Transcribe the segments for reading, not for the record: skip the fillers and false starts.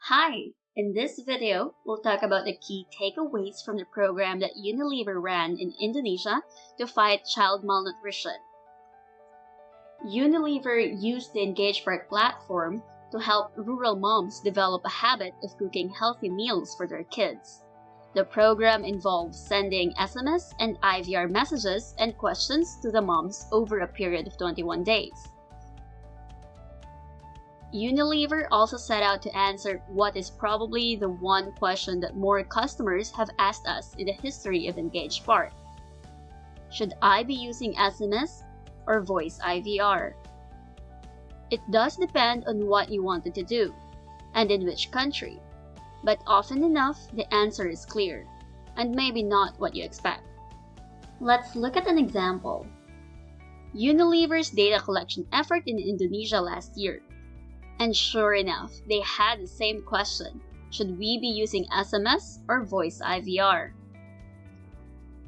Hi! In this video, we'll talk about the key takeaways from the program that Unilever ran in Indonesia to fight child malnutrition. Unilever used the engageSPARK platform to help rural moms develop a habit of cooking healthy meals for their kids. The program involves sending SMS and IVR messages and questions to the moms over a period of 21 days. Unilever also set out to answer what is probably the one question that more customers have asked us in the history of engageSPARK. Should I be using SMS or voice IVR? It does depend on what you wanted to do and in which country, but often enough the answer is clear and maybe not what you expect. Let's look at an example. Unilever's data collection effort in Indonesia last year. And sure enough, they had the same question: should we be using SMS or voice IVR?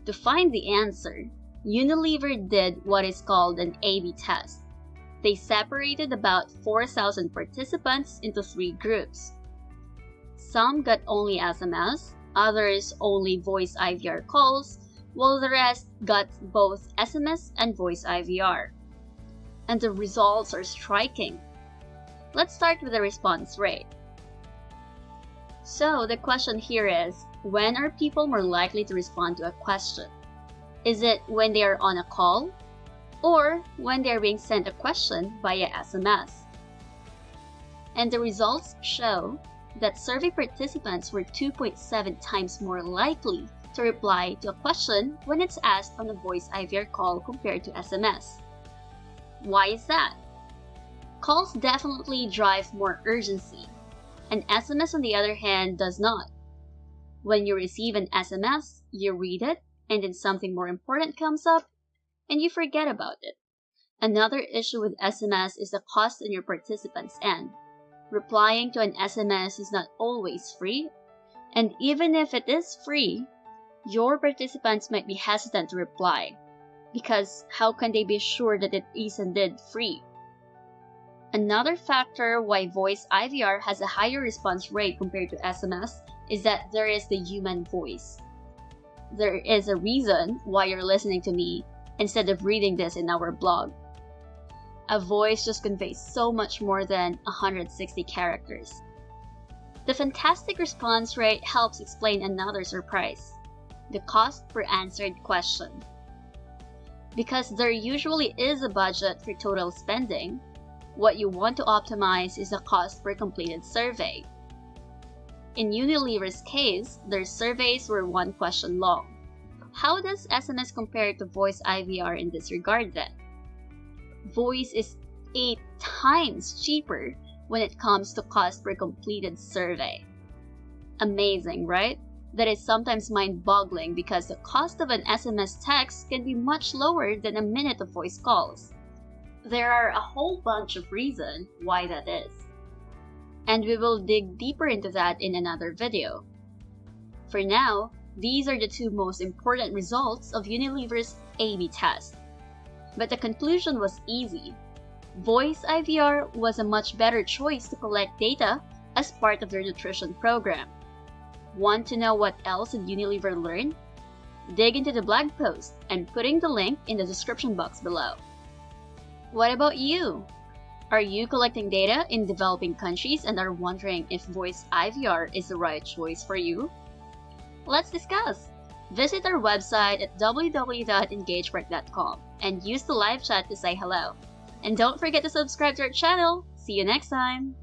To find the answer, Unilever did what is called an A/B test. They separated about 4,000 participants into 3 groups. Some got only SMS, others only voice IVR calls, while the rest got both SMS and voice IVR. And the results are striking. Let's start with the response rate. So the question here is, when are people more likely to respond to a question? Is it when they are on a call or when they are being sent a question via SMS? And the results show that survey participants were 2.7 times more likely to reply to a question when it's asked on a voice IVR call compared to SMS. Why is that? Calls definitely drive more urgency, and SMS on the other hand does not. When you receive an SMS, you read it, and then something more important comes up, and you forget about it. Another issue with SMS is the cost on your participant's end. Replying to an SMS is not always free, and even if it is free, your participants might be hesitant to reply, because how can they be sure that it is indeed free? Another factor why voice IVR has a higher response rate compared to SMS is that there is the human voice. There is a reason why you're listening to me instead of reading this in our blog. A voice just conveys so much more than 160 characters. The fantastic response rate helps explain another surprise: the cost per answered question. Because there usually is a budget for total spending, what you want to optimize is the cost per completed survey. In Unilever's case, their surveys were 1 question long. How does SMS compare to voice IVR in this regard then? Voice is 8 times cheaper when it comes to cost per completed survey. Amazing, right? That is sometimes mind-boggling because the cost of an SMS text can be much lower than a minute of voice calls. There are a whole bunch of reasons why that is, and we will dig deeper into that in another video. For now, these are the 2 most important results of Unilever's A/B test. But the conclusion was easy. Voice IVR was a much better choice to collect data as part of their nutrition program. Want to know what else did Unilever learn? Dig into the blog post and putting the link in the description box below. What about you? Are you collecting data in developing countries and are wondering if voice IVR is the right choice for you? Let's discuss! Visit our website at www.engagespark.com and use the live chat to say hello. And don't forget to subscribe to our channel. See you next time!